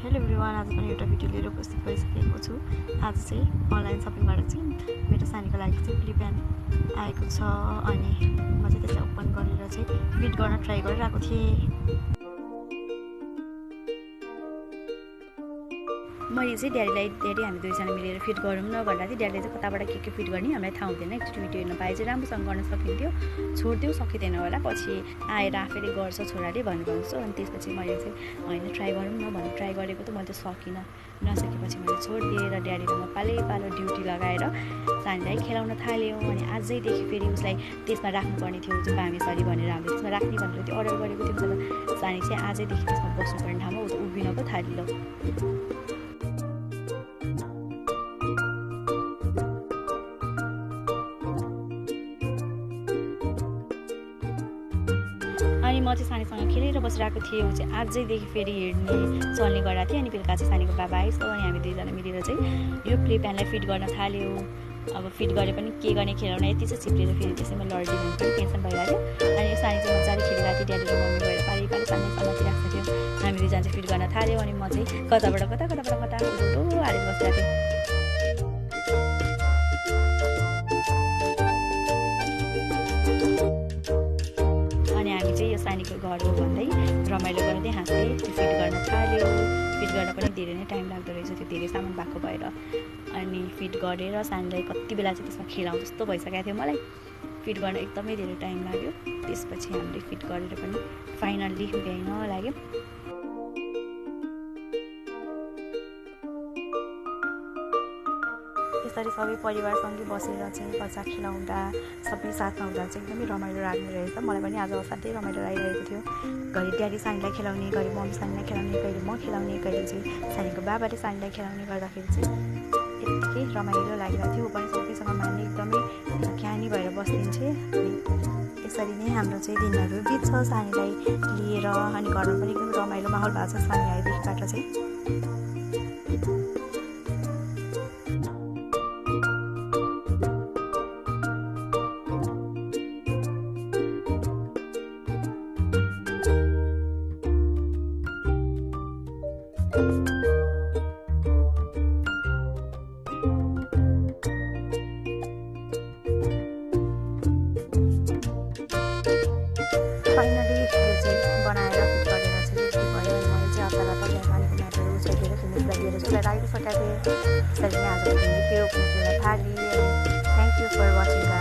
Hello everyone, आज पनि एउटा भिडियो लिएर उपस्थित भइसकेको छु। आज चाहिँ अनलाइन सपिङबाट चाहिँ मेरो सानीको लागि चाहिँ फ्लिप प्यान्ट आएको छ अनि म चाहिँ त्यसलाई ओपन गरेर चाहिँ फिट गर्न ट्राई गरिरहेको थिएँ। मैले चाहिँ ड्याडी हामी दुईजना मिलेर फिट गरौँ न भन्दा चाहिँ ड्याडीले चाहिँ कताबाट के फिट गर्ने हामीलाई थाहा हुँदैन। एकचोटि भिडियो हेर्न पाए चाहिँ राम्रोसँग गर्न सकिन्थ्यो, छोड्थ्यो सकिँदैन होला। पछि आएर आफैले गर्छ छोराले भन्छु अनि त्यसपछि मैले चाहिँ होइन ट्राई गरौँ न भनेर ट्राई गरेको त मैले त सकिनँ। नसकेपछि मैले छोडिदिएँ र ड्याडीले म पालो ड्युटी लगाएर सानीलाई खेलाउन थाल्यौँ। अनि आजैदेखि फेरि उसलाई त्यसमा राख्नुपर्ने थियो जुन बामेसरी भनेर हामीले त्यसमा राख्ने भनेर त्यो अर्डर गरेको थियौँ। तर सानी चाहिँ आजैदेखि त्यसमा बस्नुपर्ने ठाउँमा ऊ त उभिन पो थालिलो। अनि म चाहिँ सानीसँग खेलेर बसिरहेको थिएँ। ऊ चाहिँ आजैदेखि फेरि हेर्ने चल्ने गरेको थिएँ। अनि बेलुका चाहिँ सानीको बाबा आएछ अनि हामी दुईजना मिलेर चाहिँ यो फ्लिप प्यान्टलाई फिट गर्न थाल्यौँ। अब फिट गरे पनि के गर्ने खेलाउन यति चाहिँ चिप्लेर फेरि त्यसैमा लड्ने भने पनि टेन्सन भइरहेको थियो। अनि यो सानी चाहिँ मजाले खेलिरहेको थिएँ। ड्याडी र मम्मी गएर पारी सानी समाति राख्छ थियो। हामी दुईजना चाहिँ फिट गर्न थाल्यौँ अनि म चाहिँ कताबाट कता हालेर बसिरहेको थिएँ। यो सानीको घर हो भन्दै रमाइलो गर्दै हाँस्दै त्यो फिट गर्न थाल्यो। फिट गर्न पनि धेरै नै टाइम लाग्दो रहेछ, त्यो धेरै सामान भएको भएर। अनि फिट गरेर सानीलाई कति बेला चाहिँ त्यसमा खेलाउँ जस्तो भइसकेको थियो। मलाई फिट गर्न एकदमै धेरै टाइम लाग्यो। त्यसपछि हामीले फिट गरेर पनि फाइनल्ली भ्याइन लाग्यो। यसरी सबै परिवारसँगै बसेर चाहिँ बच्चा खेलाउँदा सबै साथमा हुँदा चाहिँ एकदमै रमाइलो लाग्ने रहेछ। मलाई पनि आज असाध्यै रमाइलो लागिरहेको थियो। घरि ड्याडी सानीलाई खेलाउने, घरि मम्मी सानीलाई खेलाउने, कहिले म खेलाउने, कहिले चाहिँ सानीको बाबाले सानीलाई खेलाउने गर्दाखेरि चाहिँ यत्तिकै रमाइलो लागिरहेको थियो। ऊ पनि सबैसँग माने एकदमै ज्ञानी भएर बस्दिन्छे। यसरी नै हाम्रो चाहिँ दिनहरू बित्छ सानीलाई लिएर। अनि घरमा पनि एकदम रमाइलो माहौल भएको छ सानी आएदेखिबाट चाहिँ। फाइनली यो चाहिँ बनाएर फिट गरेर चाहिँ रेडी भयो। अनि मैले चाहिँ हतार पानीको म्याटहरू उछालेर खेल्नुको लागि लिएर उसलाई राखिसकेको थिएँ। त्यसरी नै आजको दिन के थाली। Thank you for watching.